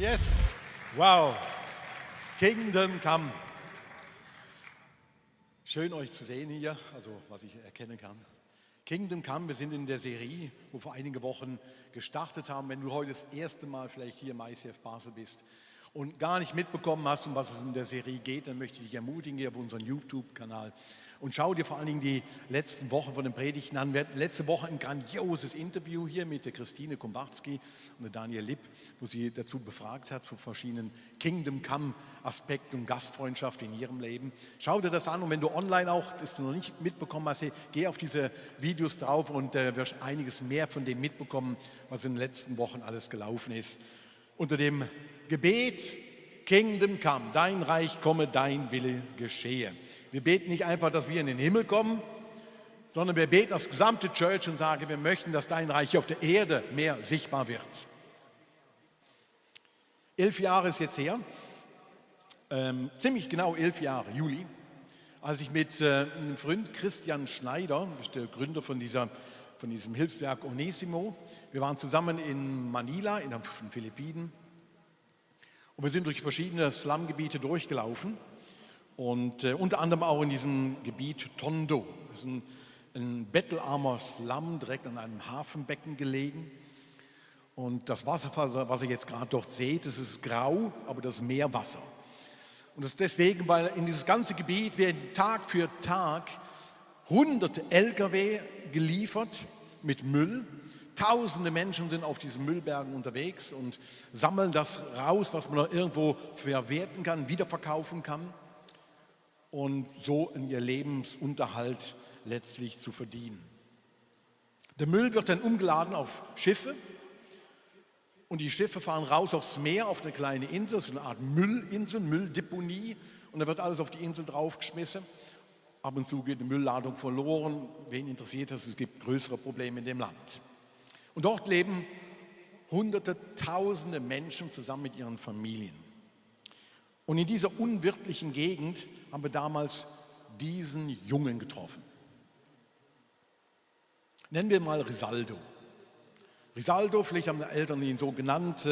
Yes, wow, Kingdom Come. Schön euch zu sehen hier, also was ich erkennen kann. Kingdom Come, wir sind in der Serie, wo wir vor einigen Wochen gestartet haben. Wenn du heute das erste Mal vielleicht hier im ICF Basel bist und gar nicht mitbekommen hast, um was es in der Serie geht, dann möchte ich dich ermutigen, hier auf unseren YouTube-Kanal. Und schau dir vor allen Dingen die letzten Wochen von den Predigten an. Wir hatten letzte Woche ein grandioses Interview hier mit der Christine Kombatzki und der Daniel Lipp, wo sie dazu befragt hat, zu verschiedenen Kingdom Come Aspekten und Gastfreundschaft in ihrem Leben. Schau dir das an und wenn du online auch, das du noch nicht mitbekommen hast, geh auf diese Videos drauf und wirst einiges mehr von dem mitbekommen, was in den letzten Wochen alles gelaufen ist. Unter dem Gebet Kingdom Come, dein Reich komme, dein Wille geschehe. Wir beten nicht einfach, dass wir in den Himmel kommen, sondern wir beten als gesamte Church und sagen, wir möchten, dass dein Reich auf der Erde mehr sichtbar wird. 11 Jahre ist jetzt her, ziemlich genau 11 Jahre, Juli, als ich mit einem Freund Christian Schneider, das ist der Gründer von diesem Hilfswerk Onesimo, wir waren zusammen in Manila, in den Philippinen, und wir sind durch verschiedene Slumgebiete durchgelaufen. Und unter anderem auch in diesem Gebiet Tondo. Das ist ein bettelarmer Slum, direkt an einem Hafenbecken gelegen. Und das Wasser, was ihr jetzt gerade dort seht, das ist grau, aber das ist Meerwasser. Und das ist deswegen, weil in dieses ganze Gebiet werden Tag für Tag hunderte Lkw geliefert mit Müll. Tausende Menschen sind auf diesen Müllbergen unterwegs und sammeln das raus, was man irgendwo verwerten kann, wiederverkaufen kann. Und so in ihr Lebensunterhalt letztlich zu verdienen. Der Müll wird dann umgeladen auf Schiffe und die Schiffe fahren raus aufs Meer, auf eine kleine Insel, das ist eine Art Müllinsel, Mülldeponie, und da wird alles auf die Insel draufgeschmissen. Ab und zu geht eine Müllladung verloren, wen interessiert das, es gibt größere Probleme in dem Land. Und dort leben hunderte, tausende Menschen zusammen mit ihren Familien. Und in dieser unwirtlichen Gegend haben wir damals diesen Jungen getroffen. Nennen wir mal Risaldo. Risaldo, vielleicht haben die Eltern ihn so genannt,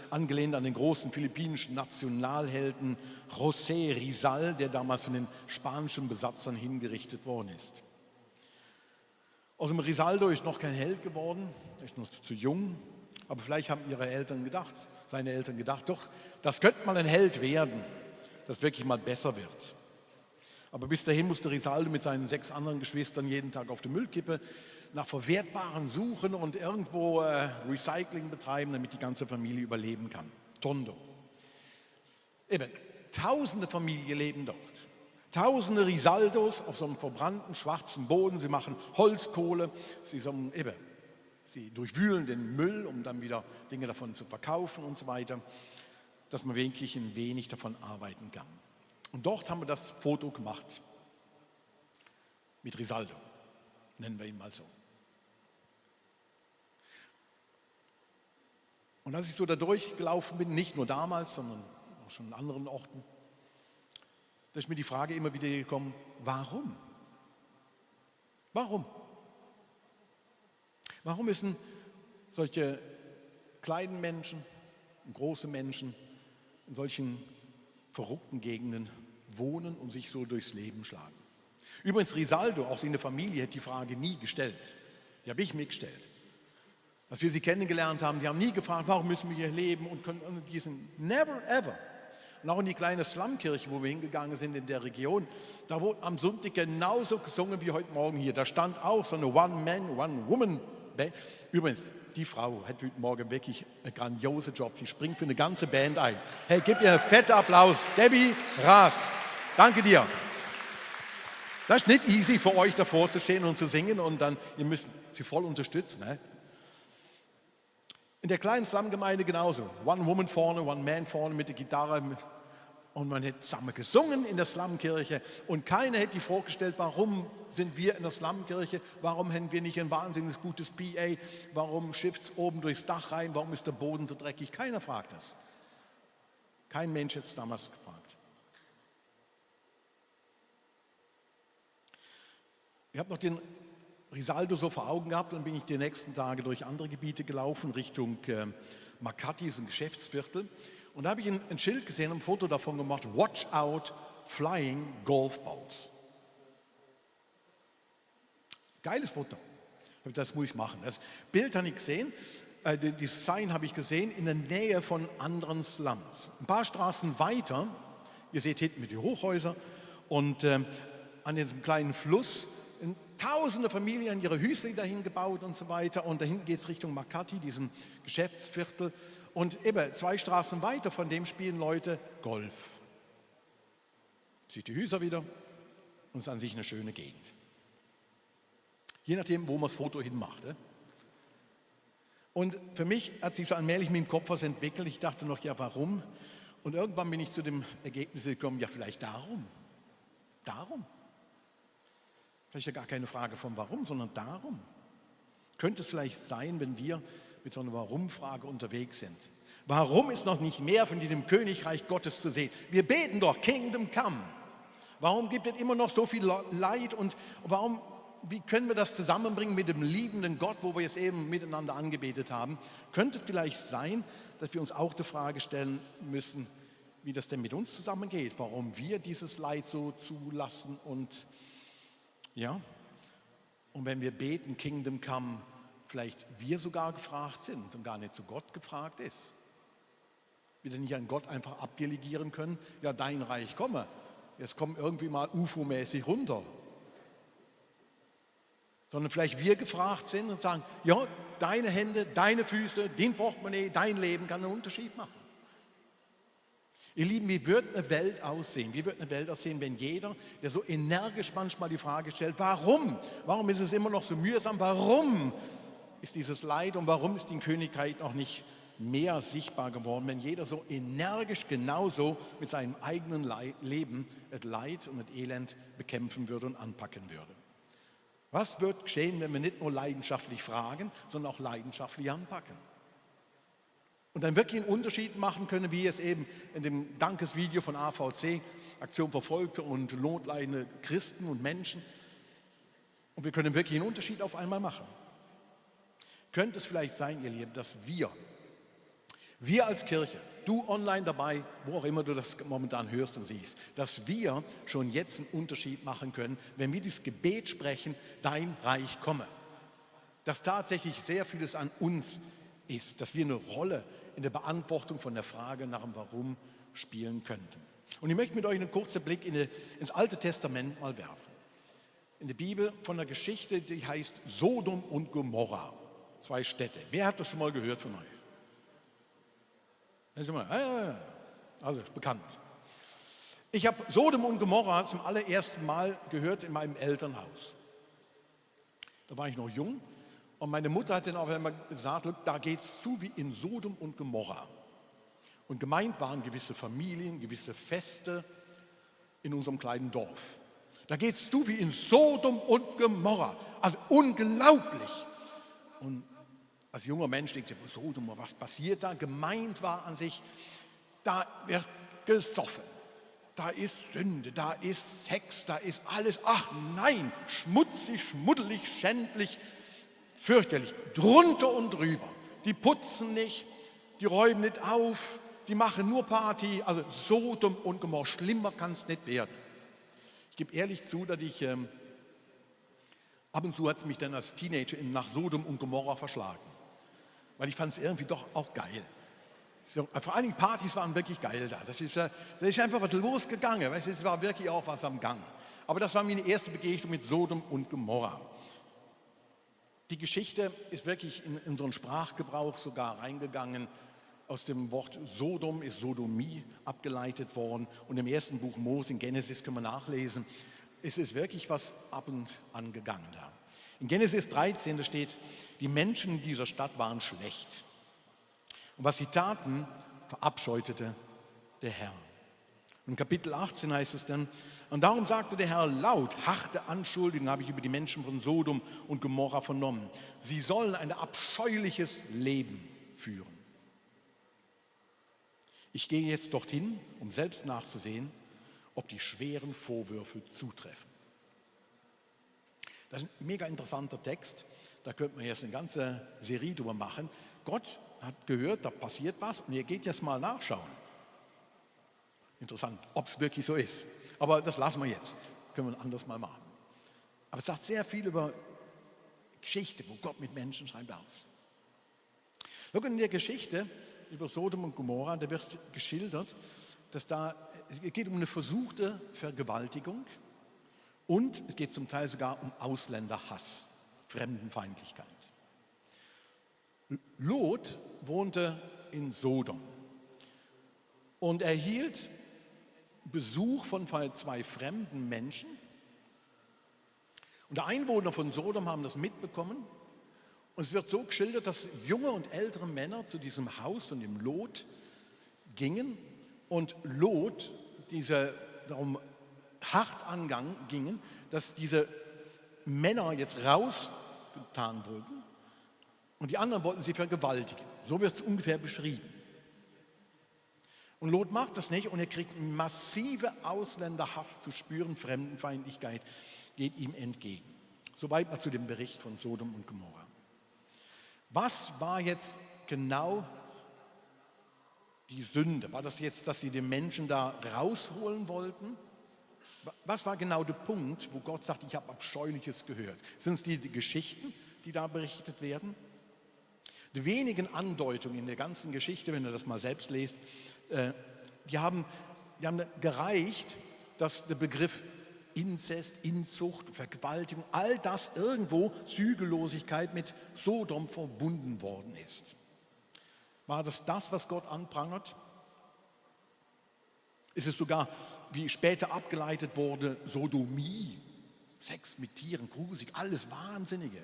angelehnt an den großen philippinischen Nationalhelden José Rizal, der damals von den spanischen Besatzern hingerichtet worden ist. Aus dem Risaldo ist noch kein Held geworden, er ist noch zu jung, aber vielleicht haben seine Eltern gedacht, doch, das könnte mal ein Held werden, das wirklich mal besser wird. Aber bis dahin musste Risaldo mit seinen 6 anderen Geschwistern jeden Tag auf der Müllkippe nach Verwertbaren suchen und irgendwo Recycling betreiben, damit die ganze Familie überleben kann. Tondo. Eben, tausende Familien leben dort. Tausende Risaldos auf so einem verbrannten schwarzen Boden. Sie machen Holzkohle, sie durchwühlen den Müll, um dann wieder Dinge davon zu verkaufen und so weiter, dass man wirklich ein wenig davon arbeiten kann. Und dort haben wir das Foto gemacht mit Risaldo, nennen wir ihn mal so. Und als ich so da durchgelaufen bin, nicht nur damals, sondern auch schon an anderen Orten, da ist mir die Frage immer wieder gekommen, warum? Warum? Warum müssen solche kleinen Menschen und große Menschen in solchen verrückten Gegenden wohnen und sich so durchs Leben schlagen? Übrigens, Risaldo, auch seine Familie, hat die Frage nie gestellt. Die habe ich mir gestellt. Als wir sie kennengelernt haben, die haben nie gefragt, warum müssen wir hier leben und die sind never ever. Und auch in die kleine Slumkirche, wo wir hingegangen sind in der Region, da wurde am Sonntag genauso gesungen wie heute Morgen hier. Da stand auch so eine One-Man, One-Woman-Band. Übrigens, die Frau hat heute Morgen wirklich einen grandiosen Job. Sie springt für eine ganze Band ein. Hey, gib ihr einen fetten Applaus. Debbie Raas, danke dir. Das ist nicht easy für euch davor zu stehen und zu singen und dann, ihr müsst sie voll unterstützen. Ne? In der kleinen Slumgemeinde genauso. One Woman vorne, One Man vorne mit der Gitarre. Und man hat zusammen gesungen in der Slumkirche. Und keiner hätte sich vorgestellt, warum sind wir in der Slumkirche? Warum haben wir nicht ein wahnsinnig gutes PA? Warum schifft es oben durchs Dach rein? Warum ist der Boden so dreckig? Keiner fragt das. Kein Mensch hat es damals gefragt. Ich habe noch den Risaldo so vor Augen gehabt und bin ich die nächsten Tage durch andere Gebiete gelaufen, Richtung Makati ist ein Geschäftsviertel. Und da habe ich ein Schild gesehen, ein Foto davon gemacht, Watch out, flying golf balls. Geiles Foto. Das muss ich machen. Das Bild habe ich gesehen, dieses Sign habe ich gesehen in der Nähe von anderen Slums. Ein paar Straßen weiter, ihr seht hinten mit den Hochhäusern und an diesem kleinen Fluss, tausende Familien ihre Häuser dahin gebaut und so weiter. Und dahin geht es Richtung Makati, diesem Geschäftsviertel. Und eben 2 Straßen weiter von dem spielen Leute Golf. Sieht die Häuser wieder und es ist an sich eine schöne Gegend. Je nachdem, wo man das Foto hinmacht. Und für mich hat sich so allmählich mit dem Kopf was entwickelt. Ich dachte noch, ja, warum? Und irgendwann bin ich zu dem Ergebnis gekommen, ja, vielleicht darum. Darum. Vielleicht ja gar keine Frage von warum, sondern darum. Könnte es vielleicht sein, wenn wir mit so einer Warum-Frage unterwegs sind? Warum ist noch nicht mehr von diesem Königreich Gottes zu sehen? Wir beten doch, Kingdom Come. Warum gibt es immer noch so viel Leid und wie können wir das zusammenbringen mit dem liebenden Gott, wo wir es eben miteinander angebetet haben? Könnte es vielleicht sein, dass wir uns auch die Frage stellen müssen, wie das denn mit uns zusammengeht, warum wir dieses Leid so zulassen und wenn wir beten, Kingdom Come, vielleicht wir sogar gefragt sind und gar nicht zu Gott gefragt ist. Wir denn nicht an Gott einfach abdelegieren können, ja, dein Reich komme, jetzt komm irgendwie mal UFO-mäßig runter. Sondern vielleicht wir gefragt sind und sagen, ja, deine Hände, deine Füße, dein Portemonnaie, dein Leben kann einen Unterschied machen. Ihr Lieben, wie wird eine Welt aussehen? Wie wird eine Welt aussehen, wenn jeder, der so energisch manchmal die Frage stellt, warum? Warum ist es immer noch so mühsam? Warum ist dieses Leid und warum ist die Königreich noch nicht mehr sichtbar geworden, wenn jeder so energisch genauso mit seinem eigenen Leben das Leid und das Elend bekämpfen würde und anpacken würde? Was wird geschehen, wenn wir nicht nur leidenschaftlich fragen, sondern auch leidenschaftlich anpacken? Und dann wirklich einen Unterschied machen können, wie es eben in dem Dankesvideo von AVC, Aktion Verfolgte und notleidende Christen und Menschen. Und wir können wirklich einen Unterschied auf einmal machen. Könnte es vielleicht sein, ihr Lieben, dass wir als Kirche, du online dabei, wo auch immer du das momentan hörst und siehst, dass wir schon jetzt einen Unterschied machen können, wenn wir dieses Gebet sprechen, dein Reich komme. Dass tatsächlich sehr vieles an uns ist, dass wir eine Rolle in der Beantwortung von der Frage nach dem Warum spielen könnten. Und ich möchte mit euch einen kurzen Blick ins Alte Testament mal werfen. In der Bibel von einer Geschichte, die heißt Sodom und Gomorra. 2 Städte. Wer hat das schon mal gehört von euch? Also ist bekannt. Ich habe Sodom und Gomorra zum allerersten Mal gehört in meinem Elternhaus. Da war ich noch jung. Und meine Mutter hat dann auch immer gesagt, da geht es zu wie in Sodom und Gomorra. Und gemeint waren gewisse Familien, gewisse Feste in unserem kleinen Dorf. Da geht es zu wie in Sodom und Gomorra. Also unglaublich. Und als junger Mensch denkt sich, Sodom, was passiert da? Gemeint war an sich, da wird gesoffen. Da ist Sünde, da ist Sex, da ist alles, ach nein, schmutzig, schmuddelig, schändlich, fürchterlich, drunter und drüber. Die putzen nicht, die räumen nicht auf, die machen nur Party. Also Sodom und Gomorra, schlimmer kann es nicht werden. Ich gebe ehrlich zu, dass ich, ab und zu hat es mich dann als Teenager nach Sodom und Gomorra verschlagen. Weil ich fand es irgendwie doch auch geil. So, vor allen Dingen Partys waren wirklich geil da. Das ist einfach was losgegangen. Weißt du, es war wirklich auch was am Gang. Aber das war meine erste Begegnung mit Sodom und Gomorra. Die Geschichte ist wirklich in unseren Sprachgebrauch sogar reingegangen. Aus dem Wort Sodom ist Sodomie abgeleitet worden. Und im ersten Buch Mose, in Genesis, können wir nachlesen, es ist wirklich was ab und an gegangen da. In Genesis 13, da steht, die Menschen in dieser Stadt waren schlecht. Und was sie taten, verabscheute der Herr. Und in Kapitel 18 heißt es dann, und darum sagte der Herr laut, harte Anschuldigungen habe ich über die Menschen von Sodom und Gomorra vernommen. Sie sollen ein abscheuliches Leben führen. Ich gehe jetzt dorthin, um selbst nachzusehen, ob die schweren Vorwürfe zutreffen. Das ist ein mega interessanter Text. Da könnte man jetzt eine ganze Serie drüber machen. Gott hat gehört, da passiert was und ihr geht jetzt mal nachschauen. Interessant, ob es wirklich so ist. Aber das lassen wir jetzt. Können wir ein anderes Mal machen. Aber es sagt sehr viel über Geschichte, wo Gott mit Menschen scheinbar aus. Schau, in der Geschichte über Sodom und Gomorra, da wird geschildert, dass es geht um eine versuchte Vergewaltigung und es geht zum Teil sogar um Ausländerhass, Fremdenfeindlichkeit. Lot wohnte in Sodom und erhielt Besuch von zwei fremden Menschen. Und die Einwohner von Sodom haben das mitbekommen. Und es wird so geschildert, dass junge und ältere Männer zu diesem Haus von dem Lot gingen und Lot darum hart angingen, dass diese Männer jetzt rausgetan wurden und die anderen wollten sie vergewaltigen. So wird es ungefähr beschrieben. Und Lot macht das nicht und er kriegt massive Ausländerhass zu spüren, Fremdenfeindlichkeit geht ihm entgegen. Soweit mal zu dem Bericht von Sodom und Gomorra. Was war jetzt genau die Sünde? War das jetzt, dass sie den Menschen da rausholen wollten? Was war genau der Punkt, wo Gott sagt, ich habe Abscheuliches gehört? Sind es die Geschichten, die da berichtet werden? Die wenigen Andeutungen in der ganzen Geschichte, wenn ihr das mal selbst lest, die haben gereicht, dass der Begriff Inzest, Inzucht, Vergewaltigung, all das irgendwo Zügellosigkeit mit Sodom verbunden worden ist. War das, was Gott anprangert? Ist es sogar, wie später abgeleitet wurde, Sodomie, Sex mit Tieren, grusig, alles Wahnsinnige?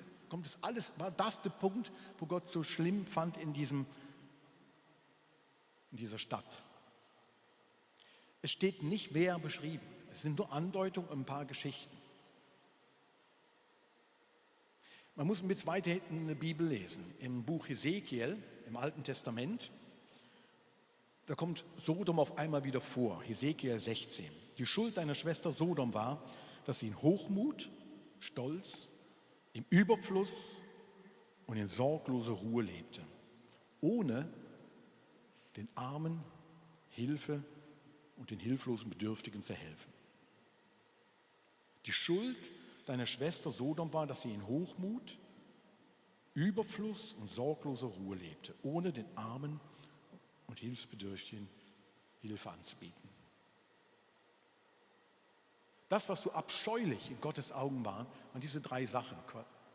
War das der Punkt, wo Gott so schlimm fand in dieser Stadt? Es steht nicht, wer beschrieben. Es sind nur Andeutungen und ein paar Geschichten. Man muss ein bisschen weiter hinten in der Bibel lesen. Im Buch Hesekiel, im Alten Testament, da kommt Sodom auf einmal wieder vor. Hesekiel 16. Die Schuld deiner Schwester Sodom war, dass sie in Hochmut, Stolz, im Überfluss und in sorgloser Ruhe lebte, ohne den Armen Hilfe und den hilflosen Bedürftigen zu helfen. Die Schuld deiner Schwester Sodom war, dass sie in Hochmut, Überfluss und sorgloser Ruhe lebte, ohne den Armen und Hilfsbedürftigen Hilfe anzubieten. Das, was so abscheulich in Gottes Augen war, waren diese 3 Sachen,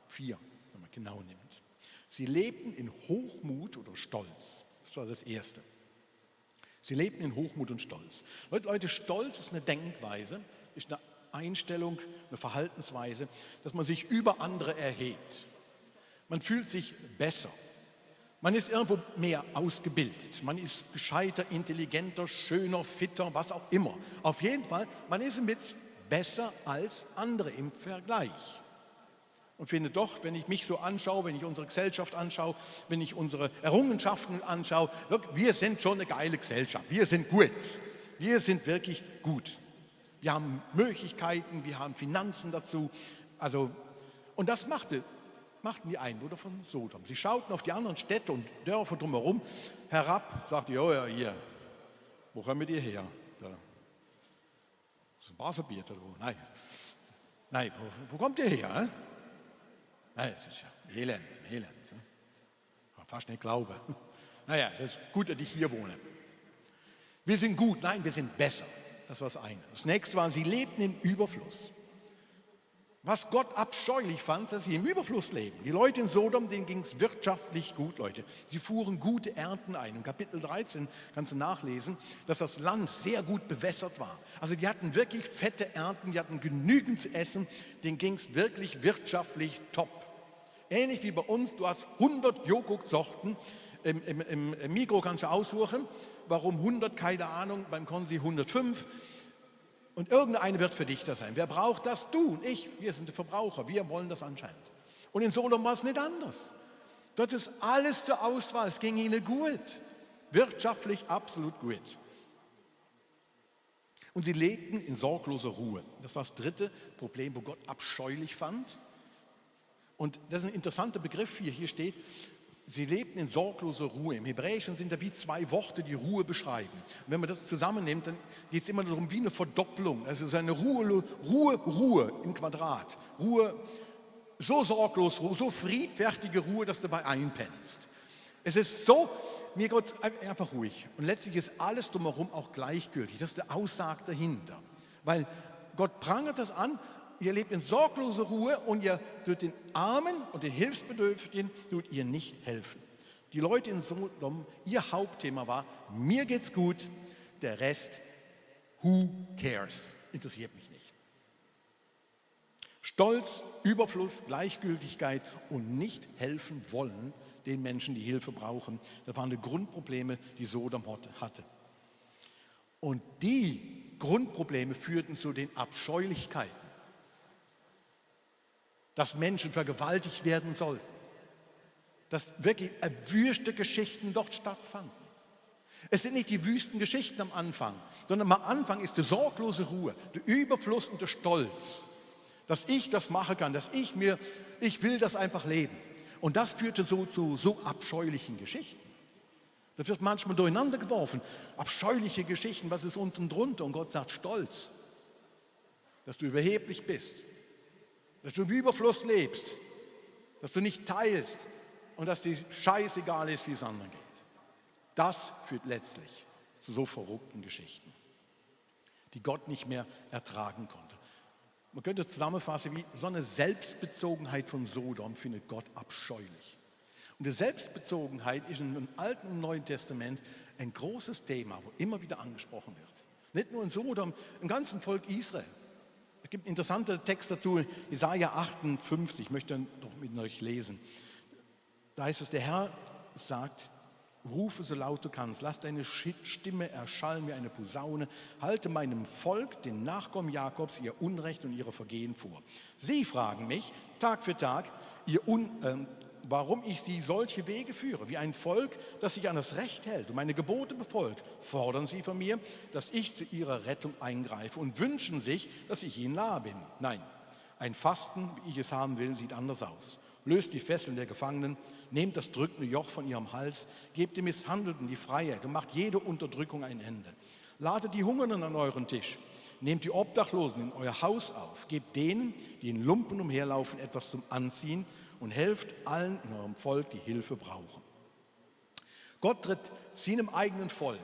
4, wenn man genau nimmt. Sie lebten in Hochmut oder Stolz. Das war das Erste. Sie lebten in Hochmut und Stolz. Leute, Stolz ist eine Denkweise, ist eine Einstellung, eine Verhaltensweise, dass man sich über andere erhebt. Man fühlt sich besser. Man ist irgendwo mehr ausgebildet. Man ist gescheiter, intelligenter, schöner, fitter, was auch immer. Auf jeden Fall, man ist mit besser als andere im Vergleich. Und finde doch, wenn ich mich so anschaue, wenn ich unsere Gesellschaft anschaue, wenn ich unsere Errungenschaften anschaue, look, wir sind schon eine geile Gesellschaft. Wir sind gut. Wir sind wirklich gut. Wir haben Möglichkeiten, wir haben Finanzen dazu. Und das machten die Einwohner von Sodom. Sie schauten auf die anderen Städte und Dörfer drumherum herab, sagten, ja, hier, wo kommt ihr her? Da. Das ist ein Baselbier oder wo? Nein, wo kommt ihr her? He? Nein, es ist ja Elend. Ne? Kann fast nicht glauben. Naja, es ist gut, dass ich hier wohne. Wir sind gut, nein, wir sind besser. Das war das eine. Das nächste war, sie lebten im Überfluss. Was Gott abscheulich fand, dass sie im Überfluss leben. Die Leute in Sodom, denen ging es wirtschaftlich gut, Leute. Sie fuhren gute Ernten ein. Im Kapitel 13 kannst du nachlesen, dass das Land sehr gut bewässert war. Also die hatten wirklich fette Ernten, die hatten genügend zu essen, denen ging es wirklich wirtschaftlich top. Ähnlich wie bei uns, du hast 100 Joghurtsorten, im Migros kannst du aussuchen, warum 100, keine Ahnung, beim Konsi 105. Und irgendeine wird für dich das sein. Wer braucht das? Du und ich. Wir sind die Verbraucher. Wir wollen das anscheinend. Und in Sodom war es nicht anders. Dort ist alles zur Auswahl. Es ging ihnen gut. Wirtschaftlich absolut gut. Und sie lebten in sorgloser Ruhe. Das war das dritte Problem, wo Gott abscheulich fand. Und das ist ein interessanter Begriff hier. Hier steht, sie lebten in sorgloser Ruhe. Im Hebräischen sind da wie zwei Worte, die Ruhe beschreiben. Und wenn man das zusammennimmt, dann geht es immer darum, wie eine Verdopplung. Also es ist eine Ruhe im Quadrat. Ruhe, so sorglos, so friedfertige Ruhe, dass du dabei einpennst. Es ist so, mir geht es einfach ruhig. Und letztlich ist alles drumherum auch gleichgültig. Das ist die Aussage dahinter. Weil Gott prangert das an, ihr lebt in sorgloser Ruhe und ihr tut den Armen und den Hilfsbedürftigen tut ihr nicht helfen. Die Leute in Sodom, ihr Hauptthema war, mir geht's gut, der Rest, who cares, interessiert mich nicht. Stolz, Überfluss, Gleichgültigkeit und nicht helfen wollen den Menschen, die Hilfe brauchen, das waren die Grundprobleme, die Sodom hatte. Und die Grundprobleme führten zu den Abscheulichkeiten, dass Menschen vergewaltigt werden sollten, dass wirklich erwünschte Geschichten dort stattfanden. Es sind nicht die wüsten Geschichten am Anfang, sondern am Anfang ist die sorglose Ruhe, der Überfluss und der Stolz, dass ich das machen kann, dass ich will das einfach leben. Und das führte so zu so abscheulichen Geschichten. Das wird manchmal durcheinander geworfen. Abscheuliche Geschichten, was ist unten drunter? Und Gott sagt Stolz, dass du überheblich bist, dass du im Überfluss lebst, dass du nicht teilst und dass dir scheißegal ist, wie es anderen geht. Das führt letztlich zu so verrückten Geschichten, die Gott nicht mehr ertragen konnte. Man könnte zusammenfassen, wie so eine Selbstbezogenheit von Sodom findet Gott abscheulich. Und die Selbstbezogenheit ist im Alten und Neuen Testament ein großes Thema, wo immer wieder angesprochen wird. Nicht nur in Sodom, im ganzen Volk Israel. Es gibt einen interessanten Text dazu, Jesaja 58, ich möchte noch mit euch lesen. Da heißt es, der Herr sagt, rufe so laut du kannst, lass deine Stimme erschallen wie eine Posaune, halte meinem Volk, den Nachkommen Jakobs, ihr Unrecht und ihre Vergehen vor. Sie fragen mich Tag für Tag, warum ich sie solche Wege führe, wie ein Volk, das sich an das Recht hält und meine Gebote befolgt, fordern sie von mir, dass ich zu ihrer Rettung eingreife und wünschen sich, dass ich ihnen nahe bin. Nein, ein Fasten, wie ich es haben will, sieht anders aus. Löst die Fesseln der Gefangenen, nehmt das drückende Joch von ihrem Hals, gebt den Misshandelten die Freiheit und macht jede Unterdrückung ein Ende. Ladet die Hungernden an euren Tisch, nehmt die Obdachlosen in euer Haus auf, gebt denen, die in Lumpen umherlaufen, etwas zum Anziehen und helft allen in eurem Volk, die Hilfe brauchen. Gott tritt seinem eigenen Volk,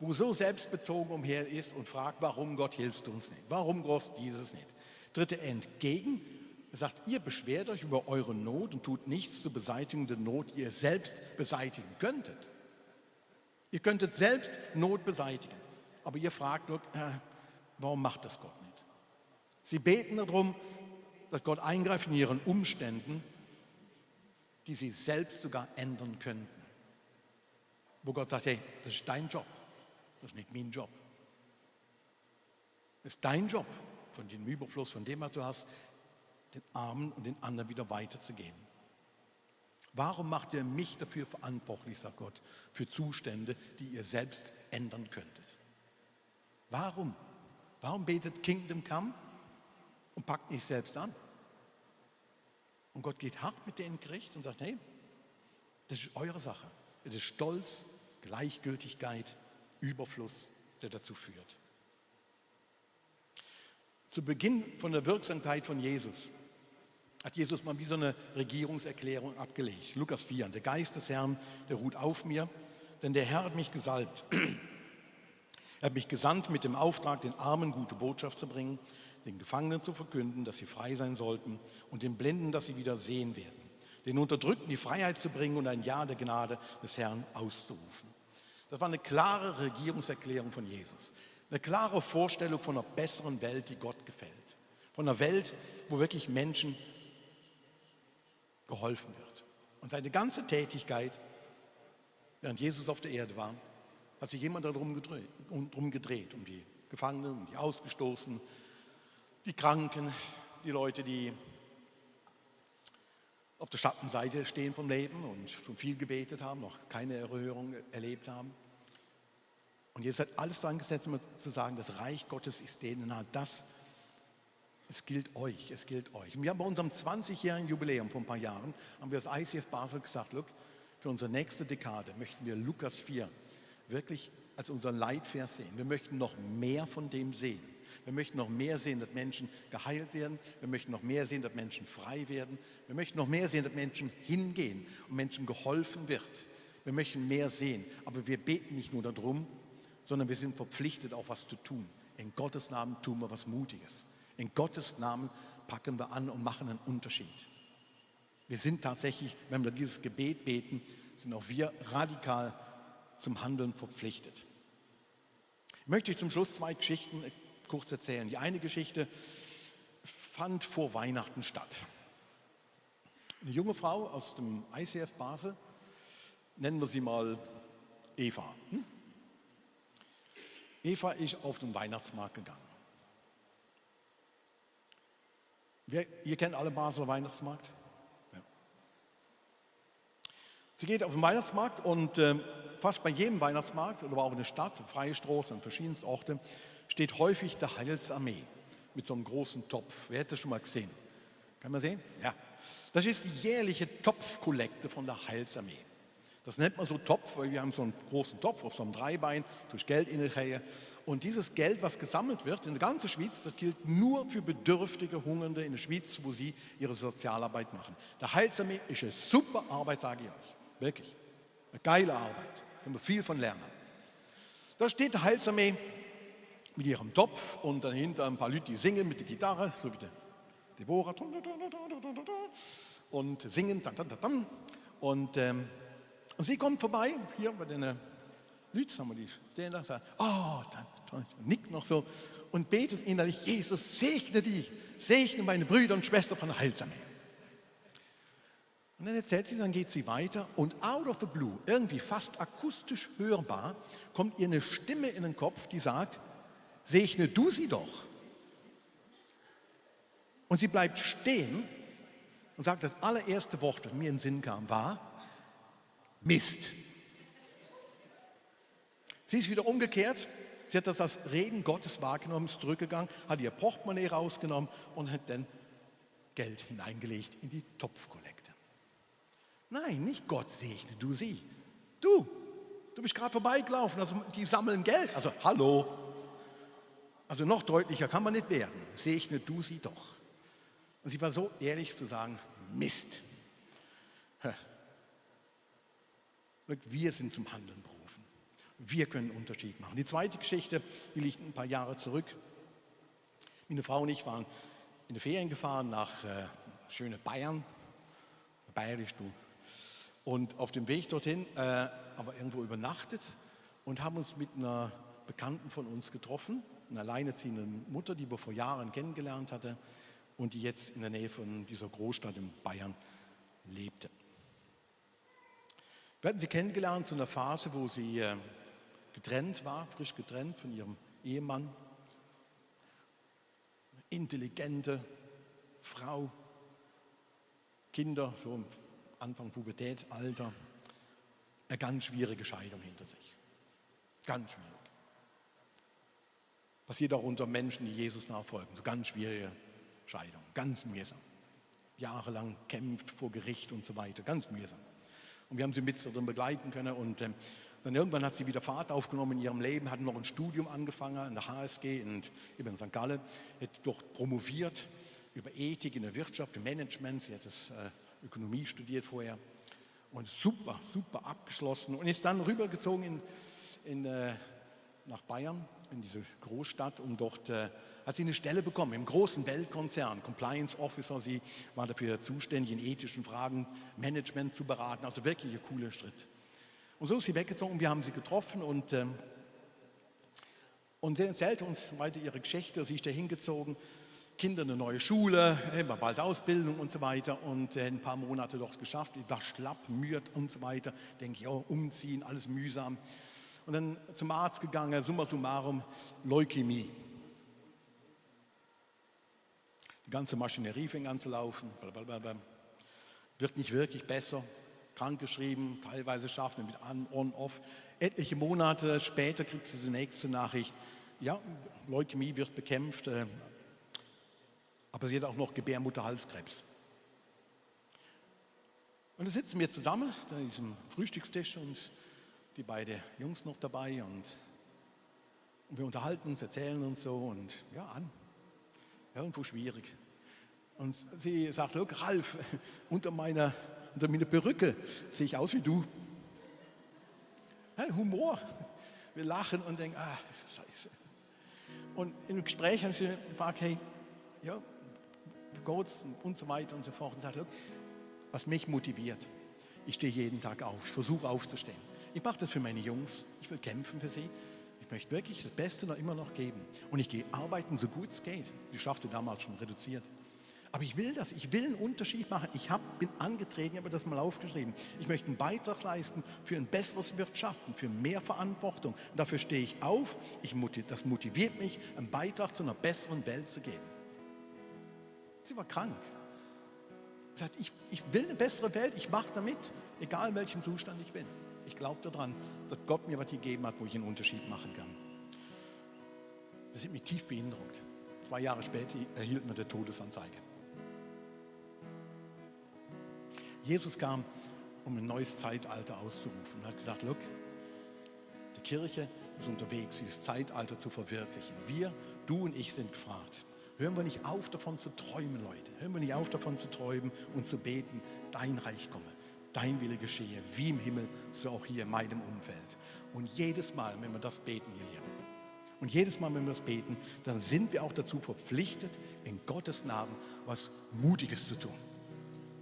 wo so selbstbezogen umher ist und fragt, warum Gott hilfst du uns nicht, warum Gott dieses nicht, tritt er entgegen. Er sagt, ihr beschwert euch über eure Not und tut nichts zur Beseitigung der Not, die ihr selbst beseitigen könntet. Ihr könntet selbst Not beseitigen, aber ihr fragt nur, warum macht das Gott nicht? Sie beten darum, dass Gott eingreift in ihren Umständen, die sie selbst sogar ändern könnten. Wo Gott sagt, hey, das ist dein Job, das ist nicht mein Job. Das ist dein Job, von dem Überfluss, von dem, was du hast, den Armen und den anderen wieder weiterzugeben. Warum macht ihr mich dafür verantwortlich, sagt Gott, für Zustände, die ihr selbst ändern könntet? Warum? Warum betet Kingdom Come und packt nicht selbst an? Und Gott geht hart mit denen ins Gericht und sagt, hey, das ist eure Sache. Es ist Stolz, Gleichgültigkeit, Überfluss, der dazu führt. Zu Beginn von der Wirksamkeit von Jesus hat Jesus mal wie so eine Regierungserklärung abgelegt. Lukas 4, der Geist des Herrn, der ruht auf mir, denn der Herr hat mich gesalbt. Er hat mich gesandt mit dem Auftrag, den Armen gute Botschaft zu bringen, den Gefangenen zu verkünden, dass sie frei sein sollten und den Blinden, dass sie wieder sehen werden, den Unterdrückten die Freiheit zu bringen und ein Ja der Gnade des Herrn auszurufen. Das war eine klare Regierungserklärung von Jesus. Eine klare Vorstellung von einer besseren Welt, die Gott gefällt. Von einer Welt, wo wirklich Menschen geholfen wird. Und seine ganze Tätigkeit, während Jesus auf der Erde war, hat sich jemand darum gedreht, um die Gefangenen, um die Ausgestoßenen, die Kranken, die Leute, die auf der Schattenseite stehen vom Leben und schon viel gebetet haben, noch keine Erhörung erlebt haben. Und Jesus hat alles daran gesetzt, um zu sagen, das Reich Gottes ist denen nahe. Es gilt euch, Und wir haben bei unserem 20-jährigen Jubiläum vor ein paar Jahren, haben wir als ICF Basel gesagt, look, für unsere nächste Dekade möchten wir Lukas 4 wirklich als unseren Leitvers sehen. Wir möchten noch mehr von dem sehen. Wir möchten noch mehr sehen, dass Menschen geheilt werden. Wir möchten noch mehr sehen, dass Menschen frei werden. Wir möchten noch mehr sehen, dass Menschen hingehen und Menschen geholfen wird. Wir möchten mehr sehen. Aber wir beten nicht nur darum, sondern wir sind verpflichtet, auch was zu tun. In Gottes Namen tun wir was Mutiges. In Gottes Namen packen wir an und machen einen Unterschied. Wir sind tatsächlich, wenn wir dieses Gebet beten, sind auch wir radikal zum Handeln verpflichtet. Ich möchte euch zum Schluss 2 Geschichten kurz erzählen. Die eine Geschichte fand vor Weihnachten statt. Eine junge Frau aus dem ICF Basel, nennen wir sie mal Eva. Eva ist auf den Weihnachtsmarkt gegangen. Ihr kennt alle Basler Weihnachtsmarkt? Ja. Sie geht auf den Weihnachtsmarkt und fast bei jedem Weihnachtsmarkt oder auch in der Stadt, in Freistraße, an verschiedensten Orten, steht häufig der Heilsarmee mit so einem großen Topf. Wer hätte das schon mal gesehen? Kann man sehen? Ja. Das ist die jährliche Topfkollekte von der Heilsarmee. Das nennt man so Topf, weil wir haben so einen großen Topf auf so einem Dreibein, durch Geld in der Reihe. Und dieses Geld, was gesammelt wird in der ganzen Schweiz, das gilt nur für bedürftige Hungernde in der Schweiz, wo sie ihre Sozialarbeit machen. Der Heilsarmee ist eine super Arbeit, sage ich euch. Wirklich. Eine geile Arbeit. Da können wir viel von lernen. Da steht die Heilsarmee mit ihrem Topf und dahinter ein paar Leute, die singen mit der Gitarre, so wie der Deborah. Und singen. Und sie kommt vorbei, hier bei den Leuten, haben wir die stehen da, sagt, oh, dann nickt noch so und betet innerlich, Jesus, segne die, segne meine Brüder und Schwestern von der Heilsarmee. Und dann erzählt sie, dann geht sie weiter und out of the blue, irgendwie fast akustisch hörbar, kommt ihr eine Stimme in den Kopf, die sagt, segne du sie doch. Und sie bleibt stehen und sagt, das allererste Wort, das mir in den Sinn kam, war Mist. Sie ist wieder umgekehrt, sie hat das als Reden Gottes wahrgenommen, ist zurückgegangen, hat ihr Portemonnaie rausgenommen und hat dann Geld hineingelegt in die Topfkollekte. Nein, nicht Gott segne du sie. Du bist gerade vorbeigelaufen, also die sammeln Geld. Also hallo. Also noch deutlicher kann man nicht werden. Segne du sie doch. Und sie war so ehrlich zu sagen, Mist. Wir sind zum Handeln berufen. Wir können einen Unterschied machen. Die zweite Geschichte, die liegt ein paar Jahre zurück. Meine Frau und ich waren in die Ferien gefahren nach schöne Bayern. Bayerisch, du. Und auf dem Weg dorthin, aber irgendwo übernachtet und haben uns mit einer Bekannten von uns getroffen, einer alleinerziehende Mutter, die wir vor Jahren kennengelernt hatte und die jetzt in der Nähe von dieser Großstadt in Bayern lebte. Wir hatten sie kennengelernt zu einer Phase, wo sie getrennt war, frisch getrennt von ihrem Ehemann. Eine intelligente Frau, Kinder, so am Anfang Pubertätsalter, eine ganz schwierige Scheidung hinter sich. Ganz schwierig. Passiert auch unter Menschen, die Jesus nachfolgen. So ganz schwierige Scheidung, ganz mühsam. Jahrelang kämpft vor Gericht und so weiter, ganz mühsam. Und wir haben sie mit darin begleiten können und dann irgendwann hat sie wieder Fahrt aufgenommen in ihrem Leben, hat noch ein Studium angefangen an der HSG in St. Gallen, hat dort promoviert über Ethik in der Wirtschaft, im Management, sie hat das Ökonomie studiert vorher und super abgeschlossen und ist dann rübergezogen nach Bayern, in diese Großstadt und dort hat sie eine Stelle bekommen im großen Weltkonzern, Compliance Officer, sie war dafür zuständig, in ethischen Fragen Management zu beraten, also wirklich ein cooler Schritt. Und so ist sie weggezogen, wir haben sie getroffen und sie erzählte uns weiter ihre Geschichte, sie ist da hingezogen, Kinder eine neue Schule, immer bald Ausbildung und so weiter und ein paar Monate dort geschafft, ich war schlapp, müde und so weiter, denke ich, oh, umziehen, alles mühsam. Und dann zum Arzt gegangen, summa summarum, Leukämie. Die ganze Maschinerie fing an zu laufen, blablabla. Wird nicht wirklich besser, krankgeschrieben, teilweise schaffen wir mit on, off. Etliche Monate später kriegt sie die nächste Nachricht, ja, Leukämie wird bekämpft, aber sie hat auch noch Gebärmutterhalskrebs. Und da sitzen wir zusammen, da ist ein Frühstückstisch und die beiden Jungs noch dabei und wir unterhalten uns, erzählen uns so und ja, irgendwo schwierig. Und sie sagt, look, Ralf, unter meiner Perücke sehe ich aus wie du. Ja, Humor. Wir lachen und denken, ist scheiße. Und im Gespräch haben sie gefragt, hey, ja, geht's und so weiter und so fort. Und sagt, look, was mich motiviert, ich stehe jeden Tag auf, ich versuche aufzustehen. Ich mache das für meine Jungs, ich will kämpfen für sie. Ich möchte wirklich das Beste noch immer noch geben. Und ich gehe arbeiten, so gut es geht. Ich schaffte damals schon reduziert. Aber ich will das, ich will einen Unterschied machen. Ich bin angetreten, ich habe das mal aufgeschrieben. Ich möchte einen Beitrag leisten für ein besseres Wirtschaften, für mehr Verantwortung. Und dafür stehe ich auf, das motiviert mich, einen Beitrag zu einer besseren Welt zu geben. Sie war krank. Sie sagt, ich will eine bessere Welt, ich mache damit, egal in welchem Zustand ich bin. Ich glaube daran, dass Gott mir was gegeben hat, wo ich einen Unterschied machen kann. Das hat mich tief beeindruckt. 2 Jahre später erhielt man die Todesanzeige. Jesus kam, um ein neues Zeitalter auszurufen und hat gesagt, look, die Kirche ist unterwegs, dieses Zeitalter zu verwirklichen. Wir, du und ich sind gefragt. Hören wir nicht auf, davon zu träumen, Leute. Hören wir nicht auf, davon zu träumen und zu beten, dein Reich komme, dein Wille geschehe, wie im Himmel, so auch hier in meinem Umfeld. Und jedes Mal, wenn wir das beten, ihr Lieben, und jedes Mal, wenn wir das beten, dann sind wir auch dazu verpflichtet, in Gottes Namen was Mutiges zu tun.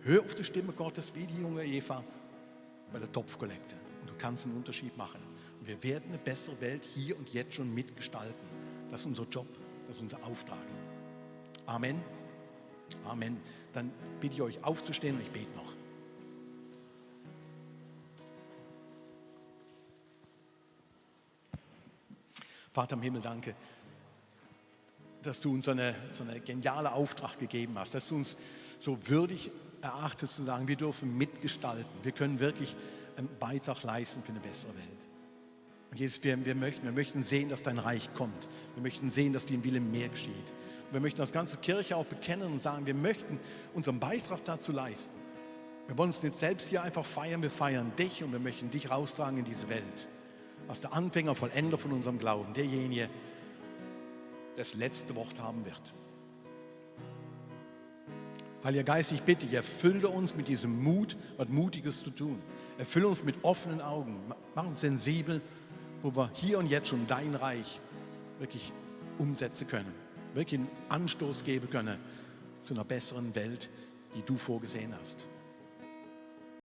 Hör auf die Stimme Gottes wie die junge Eva bei der Topfkollekte. Und du kannst einen Unterschied machen. Und wir werden eine bessere Welt hier und jetzt schon mitgestalten. Das ist unser Job, das ist unser Auftrag. Amen. Amen. Dann bitte ich euch aufzustehen und ich bete noch. Vater im Himmel, danke, dass du uns so eine geniale Auftrag gegeben hast, dass du uns so würdig erachtest zu sagen, wir dürfen mitgestalten, wir können wirklich einen Beitrag leisten für eine bessere Welt. Und Jesus, wir möchten sehen, dass dein Reich kommt. Wir möchten sehen, dass dein Wille mehr geschieht. Und wir möchten als ganze Kirche auch bekennen und sagen, wir möchten unseren Beitrag dazu leisten. Wir wollen uns nicht selbst hier einfach feiern, wir feiern dich und wir möchten dich raustragen in diese Welt. Als der Anfänger, Vollender von unserem Glauben, derjenige, der das letzte Wort haben wird. Heiliger Geist, ich bitte dich, erfülle uns mit diesem Mut, was Mutiges zu tun. Erfülle uns mit offenen Augen, mach uns sensibel, wo wir hier und jetzt schon dein Reich wirklich umsetzen können, wirklich einen Anstoß geben können zu einer besseren Welt, die du vorgesehen hast.